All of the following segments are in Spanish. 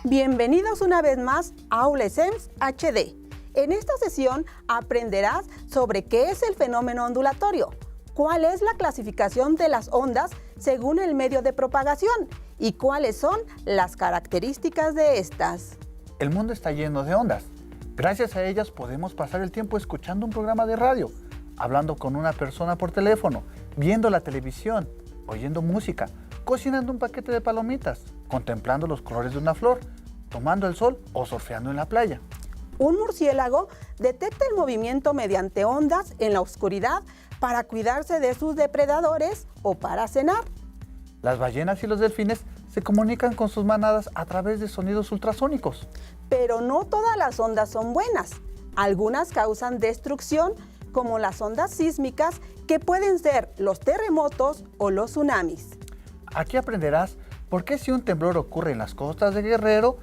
Bienvenidos una vez más a AuleSense HD. En esta sesión aprenderás sobre qué es el fenómeno ondulatorio, cuál es la clasificación de las ondas según el medio de propagación y cuáles son las características de estas. El mundo está lleno de ondas. Gracias a ellas podemos pasar el tiempo escuchando un programa de radio, hablando con una persona por teléfono, viendo la televisión, oyendo música, cocinando un paquete de palomitas, contemplando los colores de una flor, tomando el sol o surfeando en la playa. Un murciélago detecta el movimiento mediante ondas en la oscuridad para cuidarse de sus depredadores o para cenar. Las ballenas y los delfines se comunican con sus manadas a través de sonidos ultrasónicos. Pero no todas las ondas son buenas. Algunas causan destrucción, como las ondas sísmicas, que pueden ser los terremotos o los tsunamis. Aquí aprenderás por qué si un temblor ocurre en las costas de Guerrero,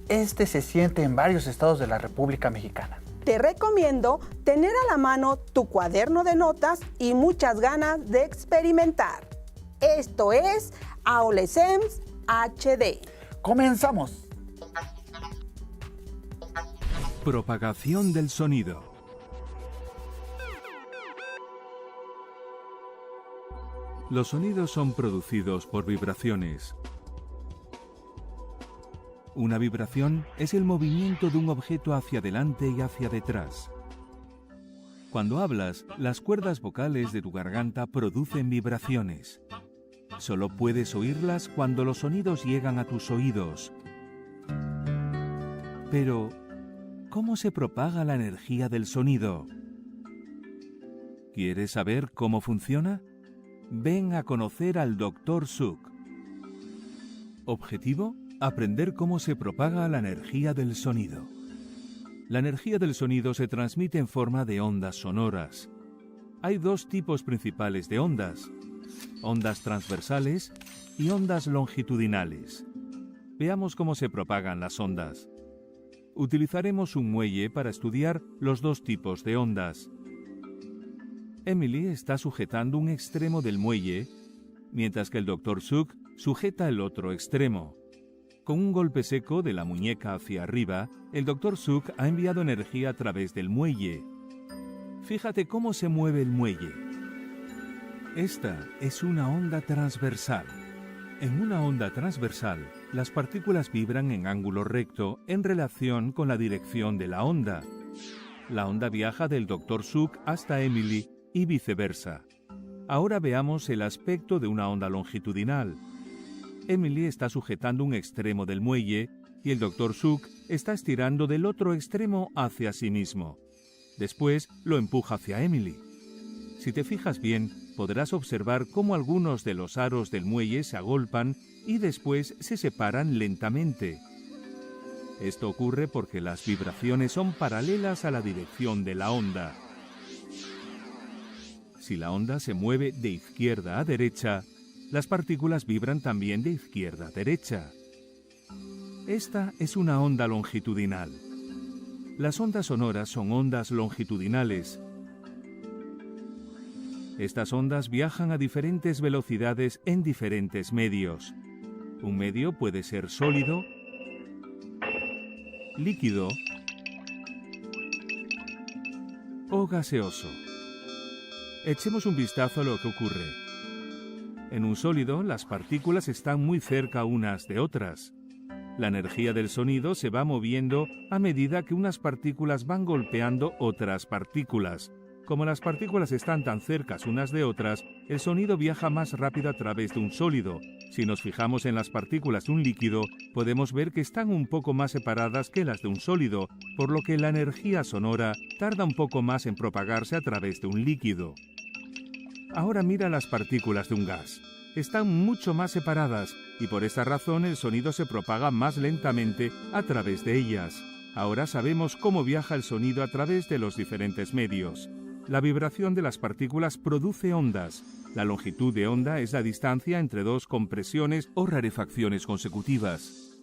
este se siente en varios estados de la República Mexicana. Te recomiendo tener a la mano tu cuaderno de notas y muchas ganas de experimentar. Esto es AuleSense HD. ¡Comenzamos! Propagación del sonido. Los sonidos son producidos por vibraciones. Una vibración es el movimiento de un objeto hacia adelante y hacia detrás. Cuando hablas, las cuerdas vocales de tu garganta producen vibraciones. Solo puedes oírlas cuando los sonidos llegan a tus oídos. Pero, ¿cómo se propaga la energía del sonido? ¿Quieres saber cómo funciona? Ven a conocer al Dr. Suk. ¿Objetivo? Aprender cómo se propaga la energía del sonido. La energía del sonido se transmite en forma de ondas sonoras. Hay dos tipos principales de ondas: ondas transversales y ondas longitudinales. Veamos cómo se propagan las ondas. Utilizaremos un muelle para estudiar los dos tipos de ondas. Emily está sujetando un extremo del muelle, mientras que el Dr. Suk sujeta el otro extremo. Con un golpe seco de la muñeca hacia arriba, el Dr. Suk ha enviado energía a través del muelle. Fíjate cómo se mueve el muelle. Esta es una onda transversal. En una onda transversal, las partículas vibran en ángulo recto en relación con la dirección de la onda. La onda viaja del Dr. Suk hasta Emily y viceversa. Ahora veamos el aspecto de una onda longitudinal. Emily está sujetando un extremo del muelle y el Dr. Suk está estirando del otro extremo hacia sí mismo. Después lo empuja hacia Emily. Si te fijas bien, podrás observar cómo algunos de los aros del muelle se agolpan y después se separan lentamente. Esto ocurre porque las vibraciones son paralelas a la dirección de la onda. Si la onda se mueve de izquierda a derecha, las partículas vibran también de izquierda a derecha. Esta es una onda longitudinal. Las ondas sonoras son ondas longitudinales. Estas ondas viajan a diferentes velocidades en diferentes medios. Un medio puede ser sólido, líquido o gaseoso. Echemos un vistazo a lo que ocurre. En un sólido, las partículas están muy cerca unas de otras. La energía del sonido se va moviendo a medida que unas partículas van golpeando otras partículas. Como las partículas están tan cercas unas de otras, el sonido viaja más rápido a través de un sólido. Si nos fijamos en las partículas de un líquido, podemos ver que están un poco más separadas que las de un sólido, por lo que la energía sonora tarda un poco más en propagarse a través de un líquido. Ahora mira las partículas de un gas. Están mucho más separadas y por esta razón el sonido se propaga más lentamente a través de ellas. Ahora sabemos cómo viaja el sonido a través de los diferentes medios. La vibración de las partículas produce ondas. La longitud de onda es la distancia entre dos compresiones o rarefacciones consecutivas.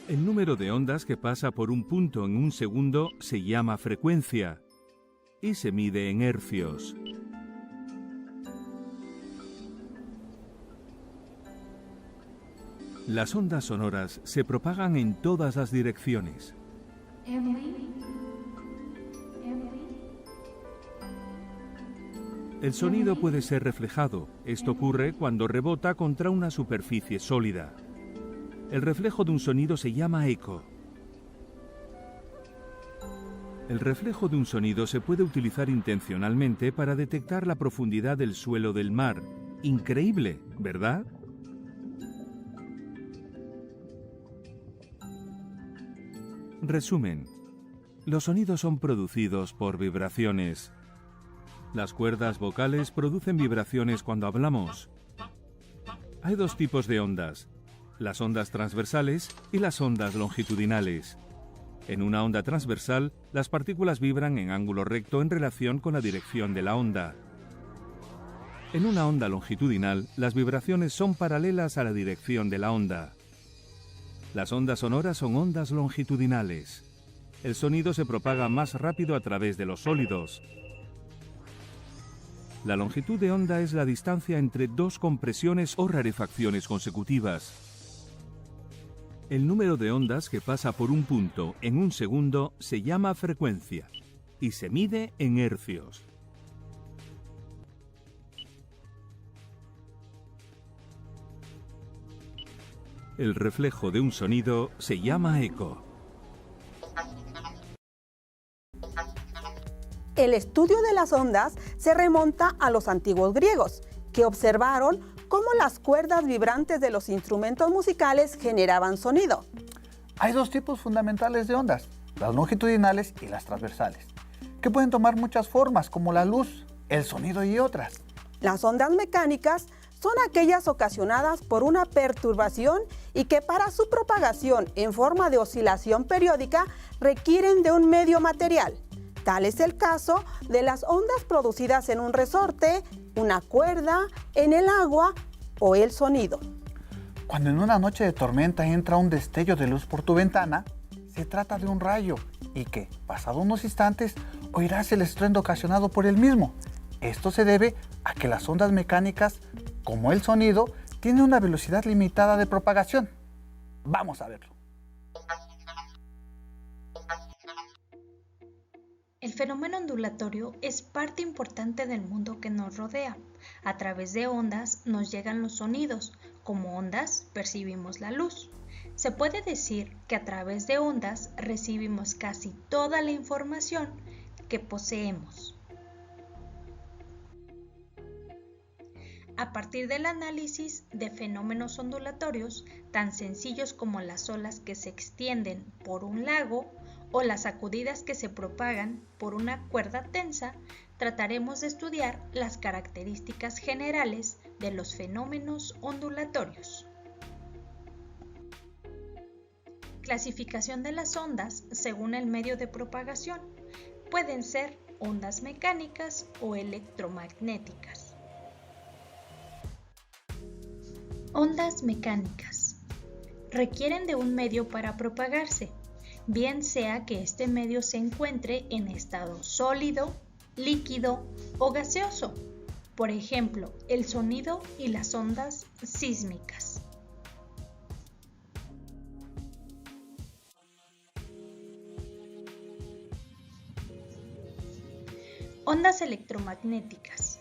El número de ondas que pasa por un punto en un segundo se llama frecuencia y se mide en hercios. Las ondas sonoras se propagan en todas las direcciones. El sonido puede ser reflejado. Esto ocurre cuando rebota contra una superficie sólida. El reflejo de un sonido se llama eco. El reflejo de un sonido se puede utilizar intencionalmente para detectar la profundidad del suelo del mar. Increíble, ¿verdad? Resumen. Los sonidos son producidos por vibraciones. Las cuerdas vocales producen vibraciones cuando hablamos. Hay dos tipos de ondas, las ondas transversales y las ondas longitudinales. En una onda transversal, las partículas vibran en ángulo recto en relación con la dirección de la onda. En una onda longitudinal, las vibraciones son paralelas a la dirección de la onda. Las ondas sonoras son ondas longitudinales. El sonido se propaga más rápido a través de los sólidos. La longitud de onda es la distancia entre dos compresiones o rarefacciones consecutivas. El número de ondas que pasa por un punto en un segundo se llama frecuencia y se mide en hercios. El reflejo de un sonido se llama eco. El estudio de las ondas se remonta a los antiguos griegos, que observaron cómo las cuerdas vibrantes de los instrumentos musicales generaban sonido. Hay dos tipos fundamentales de ondas, las longitudinales y las transversales, que pueden tomar muchas formas como la luz, el sonido y otras. Las ondas mecánicas son aquellas ocasionadas por una perturbación y que para su propagación en forma de oscilación periódica requieren de un medio material. Tal es el caso de las ondas producidas en un resorte, una cuerda, en el agua o el sonido. Cuando en una noche de tormenta entra un destello de luz por tu ventana, se trata de un rayo y que, pasado unos instantes, oirás el estruendo ocasionado por el mismo. Esto se debe a que las ondas mecánicas, como el sonido, tienen una velocidad limitada de propagación. Vamos a verlo. El fenómeno ondulatorio es parte importante del mundo que nos rodea. A través de ondas nos llegan los sonidos. Como ondas percibimos la luz. Se puede decir que a través de ondas recibimos casi toda la información que poseemos. A partir del análisis de fenómenos ondulatorios, tan sencillos como las olas que se extienden por un lago o las sacudidas que se propagan por una cuerda tensa, trataremos de estudiar las características generales de los fenómenos ondulatorios. Clasificación de las ondas según el medio de propagación. Pueden ser ondas mecánicas o electromagnéticas. Ondas mecánicas. Requieren de un medio para propagarse, bien sea que este medio se encuentre en estado sólido, líquido o gaseoso. Por ejemplo, el sonido y las ondas sísmicas. Ondas electromagnéticas.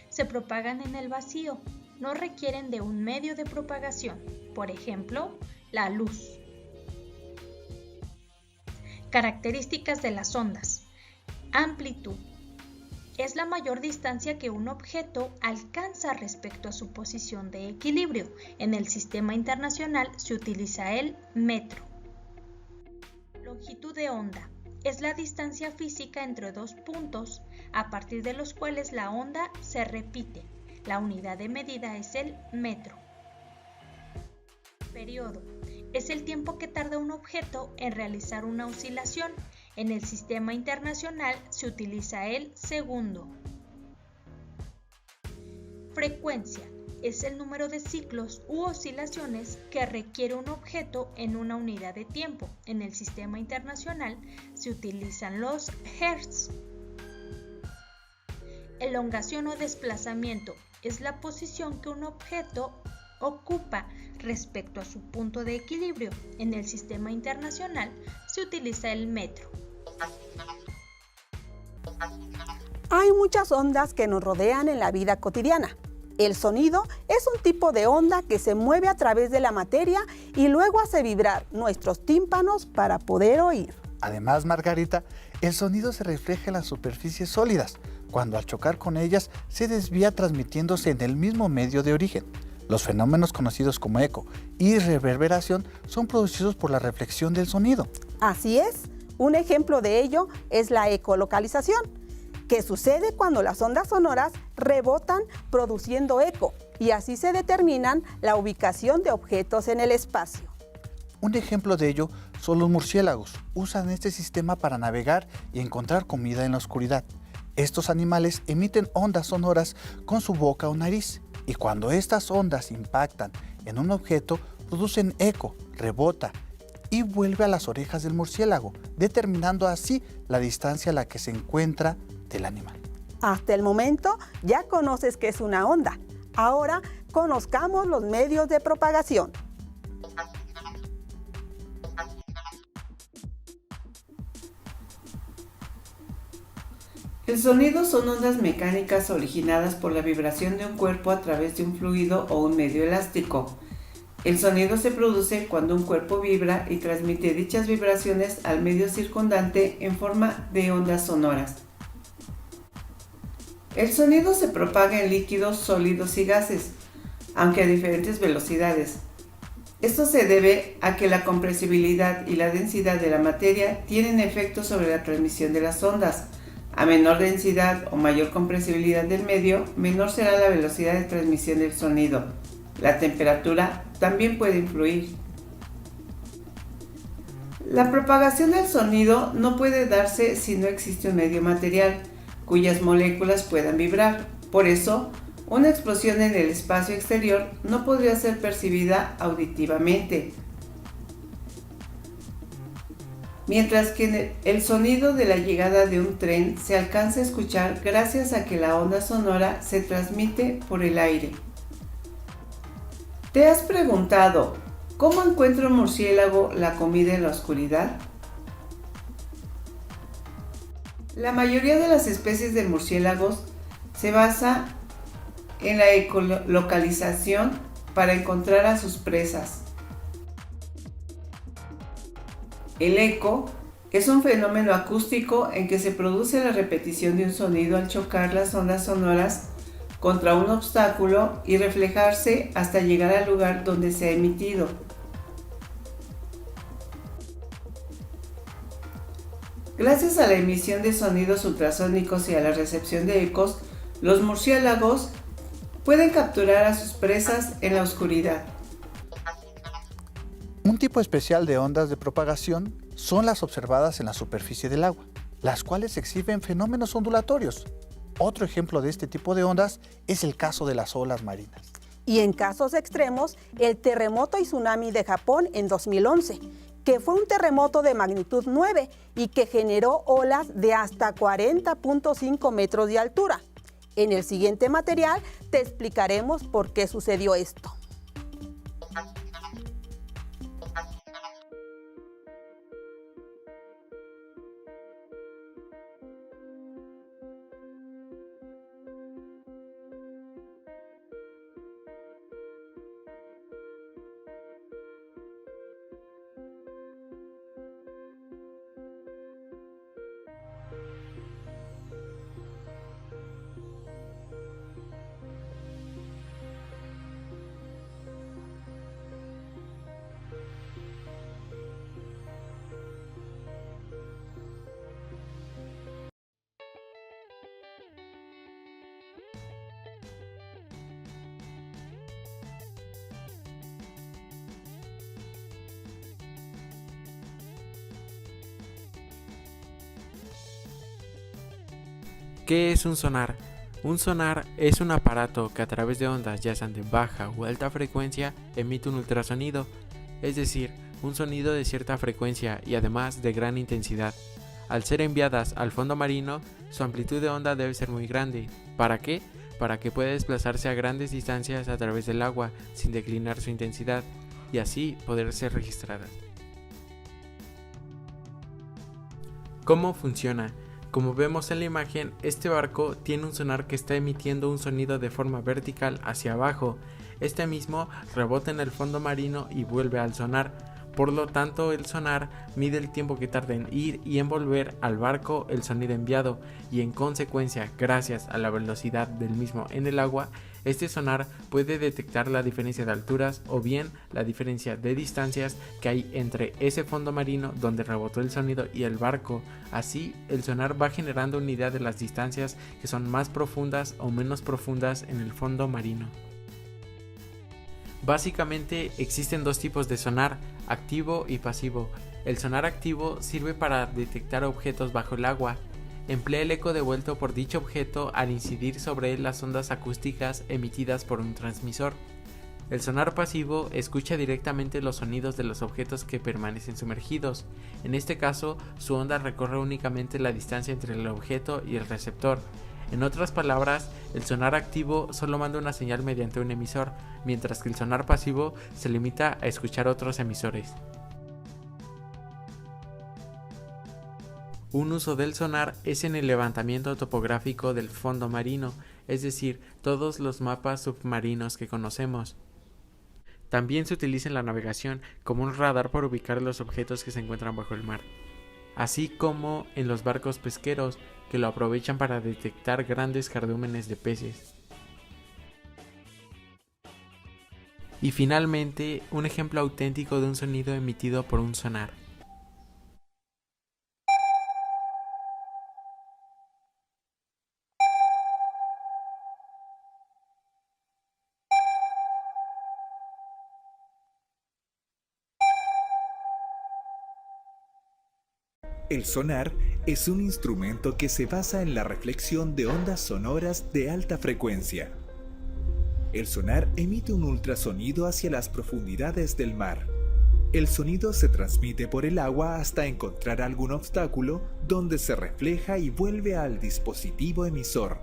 Se propagan en el vacío, no requieren de un medio de propagación, por ejemplo, la luz. Características de las ondas. Amplitud. Es la mayor distancia que un objeto alcanza respecto a su posición de equilibrio. En el sistema internacional se utiliza el metro. Longitud de onda. Es la distancia física entre dos puntos a partir de los cuales la onda se repite. La unidad de medida es el metro. Periodo. Es el tiempo que tarda un objeto en realizar una oscilación. En el sistema internacional se utiliza el segundo. Frecuencia. es el número de ciclos u oscilaciones que requiere un objeto en una unidad de tiempo. En el sistema internacional se utilizan los hertz. Elongación o desplazamiento es la posición que un objeto ocupa respecto a su punto de equilibrio. En el sistema internacional se utiliza el metro. Hay muchas ondas que nos rodean en la vida cotidiana. El sonido es un tipo de onda que se mueve a través de la materia y luego hace vibrar nuestros tímpanos para poder oír. Además, Margarita, el sonido se refleja en las superficies sólidas, cuando al chocar con ellas se desvía transmitiéndose en el mismo medio de origen. Los fenómenos conocidos como eco y reverberación son producidos por la reflexión del sonido. Así es, un ejemplo de ello es la ecolocalización, que sucede cuando las ondas sonoras rebotan produciendo eco y así se determinan la ubicación de objetos en el espacio. Un ejemplo de ello son los murciélagos. Usan este sistema para navegar y encontrar comida en la oscuridad. Estos animales emiten ondas sonoras con su boca o nariz y cuando estas ondas impactan en un objeto producen eco, rebota y vuelve a las orejas del murciélago, determinando así la distancia a la que se encuentra del animal. Hasta el momento ya conoces qué es una onda. Ahora conozcamos los medios de propagación. El sonido son ondas mecánicas originadas por la vibración de un cuerpo a través de un fluido o un medio elástico. El sonido se produce cuando un cuerpo vibra y transmite dichas vibraciones al medio circundante en forma de ondas sonoras. El sonido se propaga en líquidos, sólidos y gases, aunque a diferentes velocidades. Esto se debe a que la compresibilidad y la densidad de la materia tienen efecto sobre la transmisión de las ondas. A menor densidad o mayor compresibilidad del medio, menor será la velocidad de transmisión del sonido. La temperatura también puede influir. La propagación del sonido no puede darse si no existe un medio material cuyas moléculas puedan vibrar. Por eso, una explosión en el espacio exterior no podría ser percibida auditivamente. Mientras que el sonido de la llegada de un tren se alcanza a escuchar gracias a que la onda sonora se transmite por el aire. ¿Te has preguntado cómo encuentra un murciélago la comida en la oscuridad? La mayoría de las especies de murciélagos se basa en la ecolocalización para encontrar a sus presas. El eco es un fenómeno acústico en que se produce la repetición de un sonido al chocar las ondas sonoras contra un obstáculo y reflejarse hasta llegar al lugar donde se ha emitido. Gracias a la emisión de sonidos ultrasónicos y a la recepción de ecos, los murciélagos pueden capturar a sus presas en la oscuridad. Un tipo especial de ondas de propagación son las observadas en la superficie del agua, las cuales exhiben fenómenos ondulatorios. Otro ejemplo de este tipo de ondas es el caso de las olas marinas. Y en casos extremos, el terremoto y tsunami de Japón en 2011, que fue un terremoto de magnitud 9 y que generó olas de hasta 40.5 metros de altura. En el siguiente material te explicaremos por qué sucedió esto. ¿Qué es un sonar? Un sonar es un aparato que a través de ondas, ya sean de baja o alta frecuencia, emite un ultrasonido, es decir, un sonido de cierta frecuencia y además de gran intensidad. Al ser enviadas al fondo marino, su amplitud de onda debe ser muy grande. ¿Para qué? Para que pueda desplazarse a grandes distancias a través del agua sin declinar su intensidad y así poder ser registradas. ¿Cómo funciona? Como vemos en la imagen, este barco tiene un sonar que está emitiendo un sonido de forma vertical hacia abajo. Este mismo rebota en el fondo marino y vuelve al sonar. Por lo tanto, el sonar mide el tiempo que tarda en ir y en volver al barco el sonido enviado, y en consecuencia, gracias a la velocidad del mismo en el agua, este sonar puede detectar la diferencia de alturas o bien la diferencia de distancias que hay entre ese fondo marino donde rebotó el sonido y el barco. Así, el sonar va generando una idea de las distancias que son más profundas o menos profundas en el fondo marino. Básicamente existen dos tipos de sonar, activo y pasivo. El sonar activo sirve para detectar objetos bajo el agua. Emplea el eco devuelto por dicho objeto al incidir sobre él las ondas acústicas emitidas por un transmisor. El sonar pasivo escucha directamente los sonidos de los objetos que permanecen sumergidos. En este caso, su onda recorre únicamente la distancia entre el objeto y el receptor. En otras palabras, el sonar activo solo manda una señal mediante un emisor, mientras que el sonar pasivo se limita a escuchar otros emisores. Un uso del sonar es en el levantamiento topográfico del fondo marino, es decir, todos los mapas submarinos que conocemos. También se utiliza en la navegación como un radar para ubicar los objetos que se encuentran bajo el mar, así como en los barcos pesqueros que lo aprovechan para detectar grandes cardúmenes de peces. Y finalmente, un ejemplo auténtico de un sonido emitido por un sonar. El sonar es un instrumento que se basa en la reflexión de ondas sonoras de alta frecuencia. El sonar emite un ultrasonido hacia las profundidades del mar. El sonido se transmite por el agua hasta encontrar algún obstáculo donde se refleja y vuelve al dispositivo emisor.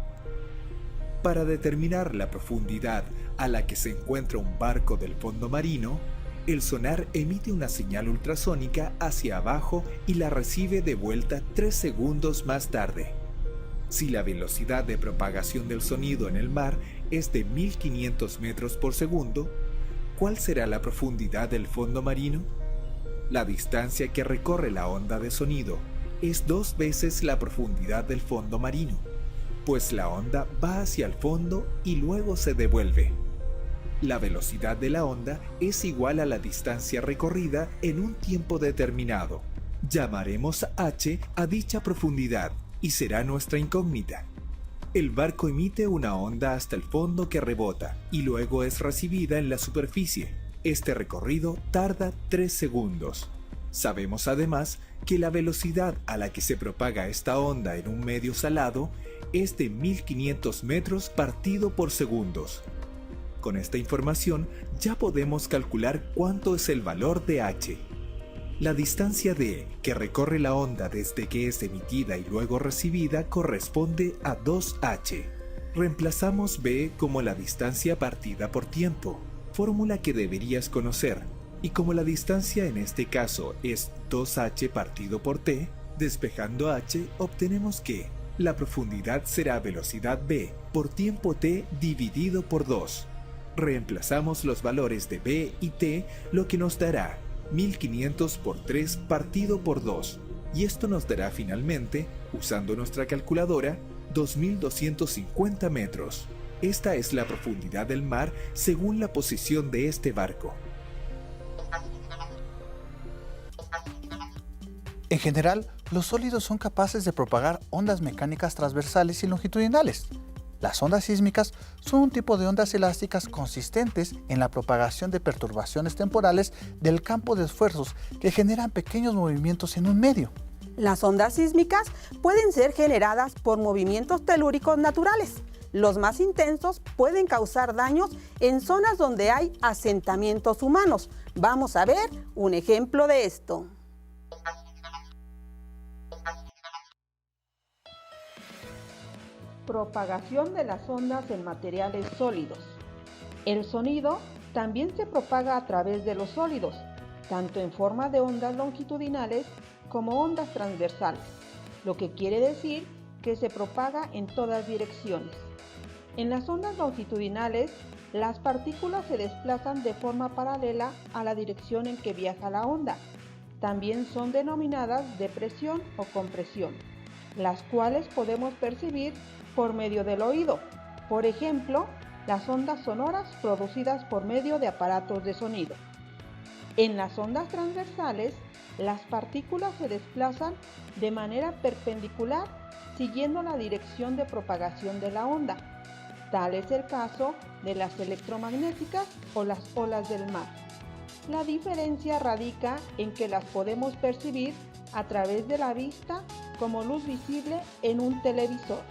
Para determinar la profundidad a la que se encuentra un barco del fondo marino, el sonar emite una señal ultrasónica hacia abajo y la recibe de vuelta 3 segundos más tarde. Si la velocidad de propagación del sonido en el mar es de 1500 metros por segundo, ¿cuál será la profundidad del fondo marino? La distancia que recorre la onda de sonido es 2 veces la profundidad del fondo marino, pues la onda va hacia el fondo y luego se devuelve. La velocidad de la onda es igual a la distancia recorrida en un tiempo determinado. Llamaremos h a dicha profundidad y será nuestra incógnita. El barco emite una onda hasta el fondo que rebota y luego es recibida en la superficie. Este recorrido tarda 3 segundos. Sabemos además que la velocidad a la que se propaga esta onda en un medio salado es de 1500 metros partido por segundos. Con esta información ya podemos calcular cuánto es el valor de h. La distancia d que recorre la onda desde que es emitida y luego recibida corresponde a 2h. Reemplazamos b como la distancia partida por tiempo, fórmula que deberías conocer, y como la distancia en este caso es 2h partido por t, despejando h obtenemos que la profundidad será velocidad v por tiempo t dividido por 2. Reemplazamos los valores de b y t, lo que nos dará 1500 por 3 partido por 2, y esto nos dará finalmente, usando nuestra calculadora, 2250 metros. Esta es la profundidad del mar según la posición de este barco. En general, los sólidos son capaces de propagar ondas mecánicas transversales y longitudinales. Las ondas sísmicas son un tipo de ondas elásticas consistentes en la propagación de perturbaciones temporales del campo de esfuerzos que generan pequeños movimientos en un medio. Las ondas sísmicas pueden ser generadas por movimientos telúricos naturales, Los más intensos pueden causar daños en zonas donde hay asentamientos humanos. Vamos a ver un ejemplo de esto. Propagación de las ondas en materiales sólidos. El sonido también se propaga a través de los sólidos, tanto en forma de ondas longitudinales como ondas transversales, lo que quiere decir que se propaga en todas direcciones. En las ondas longitudinales, las partículas se desplazan de forma paralela a la dirección en que viaja la onda. También son denominadas depresión o compresión, las cuales podemos percibir por medio del oído. Por ejemplo, las ondas sonoras producidas por medio de aparatos de sonido. En las ondas transversales, las partículas se desplazan de manera perpendicular siguiendo la dirección de propagación de la onda. Tal es el caso de las electromagnéticas o las olas del mar. La diferencia radica en que las podemos percibir a través de la vista como luz visible en un televisor.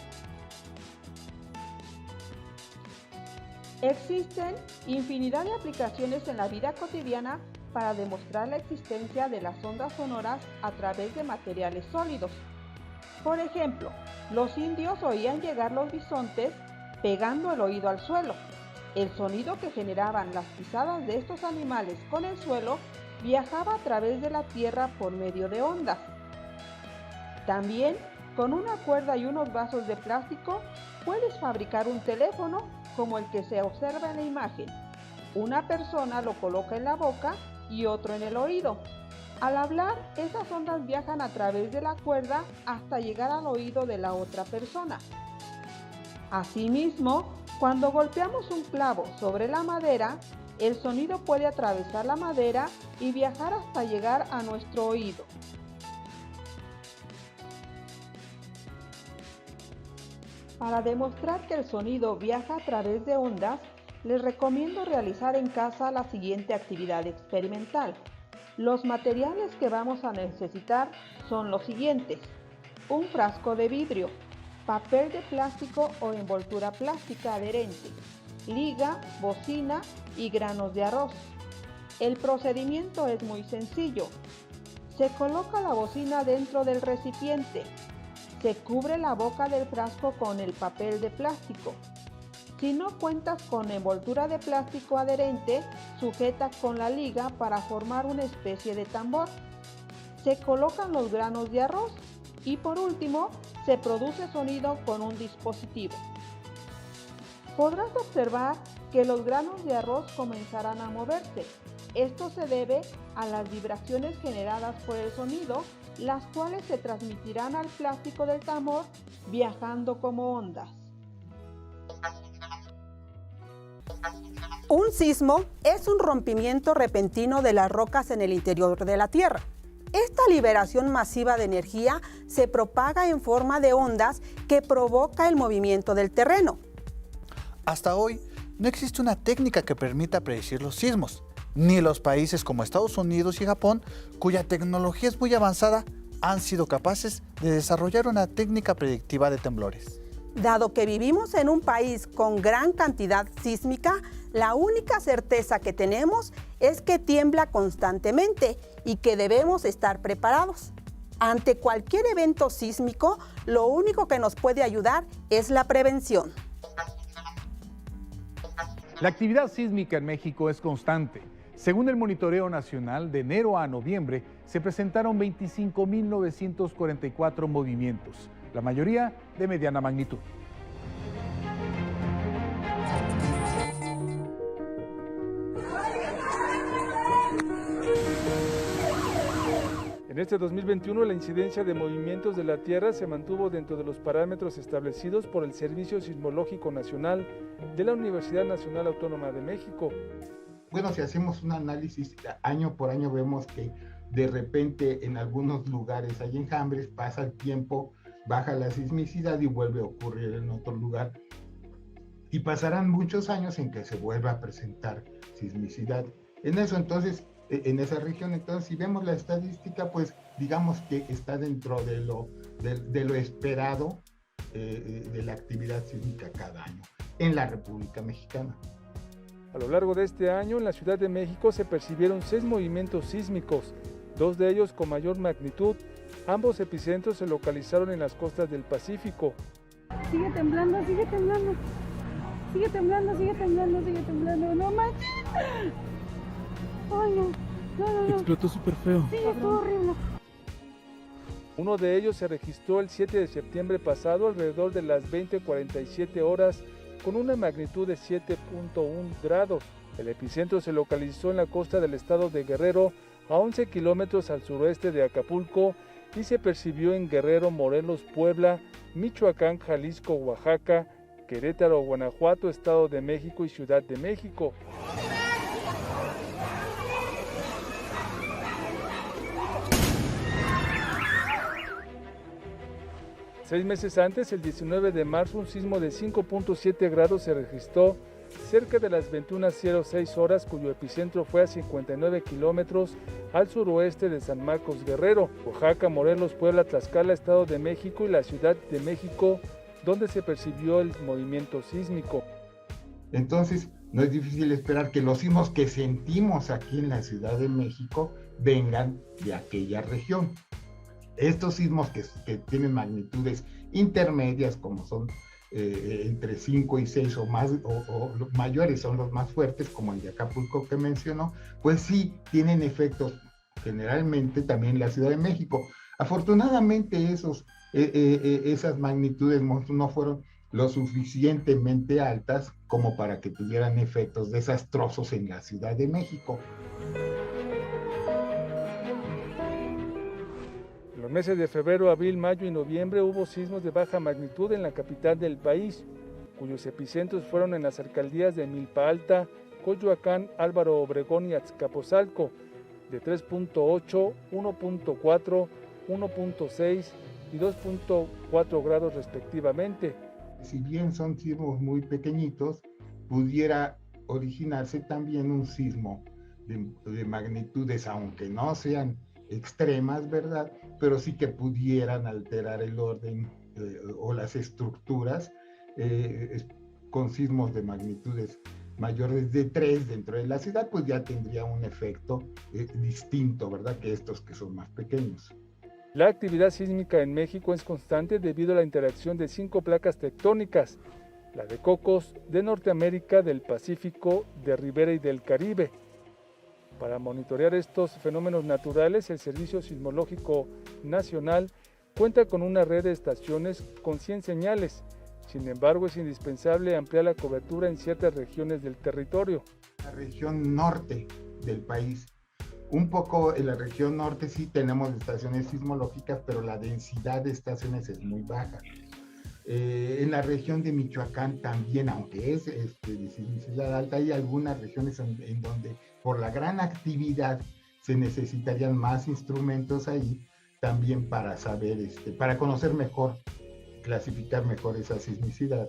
Existen infinidad de aplicaciones en la vida cotidiana para demostrar la existencia de las ondas sonoras a través de materiales sólidos. Por ejemplo, los indios oían llegar los bisontes pegando el oído al suelo. El sonido que generaban las pisadas de estos animales con el suelo viajaba a través de la tierra por medio de ondas. También, con una cuerda y unos vasos de plástico, puedes fabricar un teléfono como el que se observa en la imagen. Una persona lo coloca en la boca y otro en el oído. Al hablar, esas ondas viajan a través de la cuerda hasta llegar al oído de la otra persona. Asimismo, cuando golpeamos un clavo sobre la madera, el sonido puede atravesar la madera y viajar hasta llegar a nuestro oído. Para demostrar que el sonido viaja a través de ondas, les recomiendo realizar en casa la siguiente actividad experimental. Los materiales que vamos a necesitar son los siguientes: un frasco de vidrio, papel de plástico o envoltura plástica adherente, liga, bocina y granos de arroz. El procedimiento es muy sencillo. Se coloca la bocina dentro del recipiente. Se cubre la boca del frasco con el papel de plástico. Si no cuentas con envoltura de plástico adherente, sujeta con la liga para formar una especie de tambor. Se colocan los granos de arroz y por último, se produce sonido con un dispositivo. Podrás observar que los granos de arroz comenzarán a moverse. Esto se debe a las vibraciones generadas por el sonido, las cuales se transmitirán al plástico del tambor viajando como ondas. Un sismo es un rompimiento repentino de las rocas en el interior de la Tierra. Esta liberación masiva de energía se propaga en forma de ondas que provoca el movimiento del terreno. Hasta hoy, no existe una técnica que permita predecir los sismos, ni los países como Estados Unidos y Japón, cuya tecnología es muy avanzada, han sido capaces de desarrollar una técnica predictiva de temblores. Dado que vivimos en un país con gran cantidad sísmica, la única certeza que tenemos es que tiembla constantemente y que debemos estar preparados. Ante cualquier evento sísmico, lo único que nos puede ayudar es la prevención. La actividad sísmica en México es constante. Según el Monitoreo Nacional, de enero a noviembre se presentaron 25.944 movimientos, la mayoría de mediana magnitud. En este 2021, la incidencia de movimientos de la Tierra se mantuvo dentro de los parámetros establecidos por el Servicio Sismológico Nacional de la Universidad Nacional Autónoma de México. Bueno, si hacemos un análisis año por año, vemos que de repente en algunos lugares hay enjambres, pasa el tiempo, baja la sismicidad y vuelve a ocurrir en otro lugar. Y pasarán muchos años en que se vuelva a presentar sismicidad. En eso entonces, en esa región, entonces si vemos la estadística, pues digamos que está dentro de lo esperado de la actividad sísmica cada año en la República Mexicana. A lo largo de este año, en la Ciudad de México se percibieron 6 movimientos sísmicos, 2 de ellos con mayor magnitud. Ambos epicentros se localizaron en las costas del Pacífico. Sigue temblando, sigue temblando. Sigue temblando, sigue temblando, sigue temblando. ¡No manches! ¡Ay, no! No. Explotó súper feo. Sí, estuvo horrible. Uno de ellos se registró el 7 de septiembre pasado alrededor de las 20:47 horas con una magnitud de 7.1 grados. El epicentro se localizó en la costa del estado de Guerrero, a 11 kilómetros al suroeste de Acapulco, y se percibió en Guerrero, Morelos, Puebla, Michoacán, Jalisco, Oaxaca, Querétaro, Guanajuato, Estado de México y Ciudad de México. Seis meses antes, el 19 de marzo, un sismo de 5.7 grados se registró cerca de las 21:06 horas, cuyo epicentro fue a 59 kilómetros al suroeste de San Marcos, Guerrero, Oaxaca, Morelos, Puebla, Tlaxcala, Estado de México y la Ciudad de México, donde se percibió el movimiento sísmico. Entonces, no es difícil esperar que los sismos que sentimos aquí en la Ciudad de México vengan de aquella región. Estos sismos que tienen magnitudes intermedias, como son entre 5 y 6 o más, o mayores son los más fuertes, como el de Acapulco que mencionó, pues sí tienen efectos generalmente también en la Ciudad de México. Afortunadamente esas magnitudes no fueron lo suficientemente altas como para que tuvieran efectos desastrosos en la Ciudad de México. En los meses de febrero, abril, mayo y noviembre hubo sismos de baja magnitud en la capital del país, cuyos epicentros fueron en las alcaldías de Milpa Alta, Coyoacán, Álvaro Obregón y Azcapotzalco, de 3.8, 1.4, 1.6 y 2.4 grados respectivamente. Si bien son sismos muy pequeñitos, pudiera originarse también un sismo de magnitudes, aunque no sean extremas, ¿verdad? Pero sí que pudieran alterar el orden o las estructuras con sismos de magnitudes mayores de 3 dentro de la ciudad, pues ya tendría un efecto distinto, ¿verdad? Que estos que son más pequeños. La actividad sísmica en México es constante debido a la interacción de 5 placas tectónicas, la de Cocos, de Norteamérica, del Pacífico, de Ribera y del Caribe. Para monitorear estos fenómenos naturales, el Servicio Sismológico Nacional cuenta con una red de estaciones con 100 señales. Sin embargo, es indispensable ampliar la cobertura en ciertas regiones del territorio. La región norte del país. Un poco en la región norte sí tenemos estaciones sismológicas, pero la densidad de estaciones es muy baja. En la región de Michoacán también, aunque es de sismicidad alta, hay algunas regiones en donde por la gran actividad se necesitarían más instrumentos ahí también para saber, para conocer mejor, clasificar mejor esa sismicidad.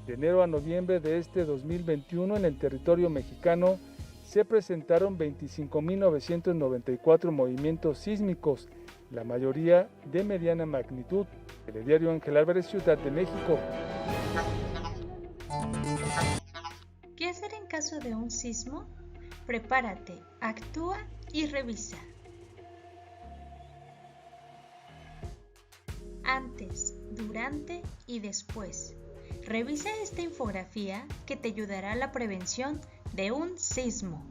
De enero a noviembre de este 2021 en el territorio mexicano se presentaron 25.994 movimientos sísmicos, la mayoría de mediana magnitud. Telediario Ángel Álvarez, Ciudad de México. ¿Qué hacer en caso de un sismo? Prepárate, actúa y revisa. Antes, durante y después. Revisa esta infografía que te ayudará a la prevención de un sismo.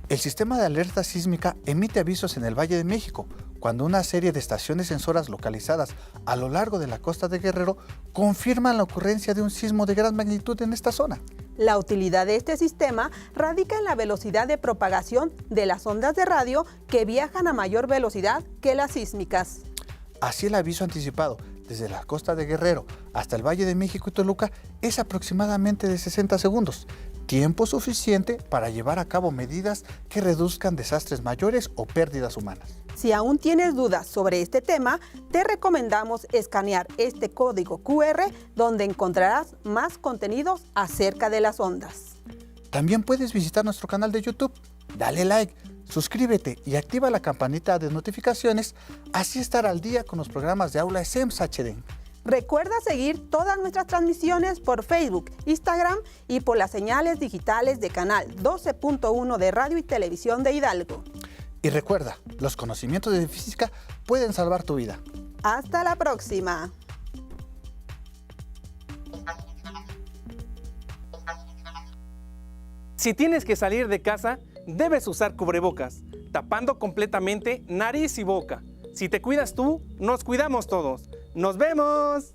El sistema de alerta sísmica emite avisos en el Valle de México cuando una serie de estaciones sensoras localizadas a lo largo de la costa de Guerrero confirman la ocurrencia de un sismo de gran magnitud en esta zona. La utilidad de este sistema radica en la velocidad de propagación de las ondas de radio que viajan a mayor velocidad que las sísmicas. Así el aviso anticipado desde la costa de Guerrero hasta el Valle de México y Toluca es aproximadamente de 60 segundos, tiempo suficiente para llevar a cabo medidas que reduzcan desastres mayores o pérdidas humanas. Si aún tienes dudas sobre este tema, te recomendamos escanear este código QR donde encontrarás más contenidos acerca de las ondas. También puedes visitar nuestro canal de YouTube, dale like, Suscríbete y activa la campanita de notificaciones, así estar al día con los programas de Aula SEMS HD. Recuerda seguir todas nuestras transmisiones por Facebook, Instagram y por las señales digitales de Canal 12.1 de Radio y Televisión de Hidalgo. Y recuerda, los conocimientos de física pueden salvar tu vida. Hasta la próxima. Si tienes que salir de casa, debes usar cubrebocas, tapando completamente nariz y boca. Si te cuidas tú, nos cuidamos todos. ¡Nos vemos!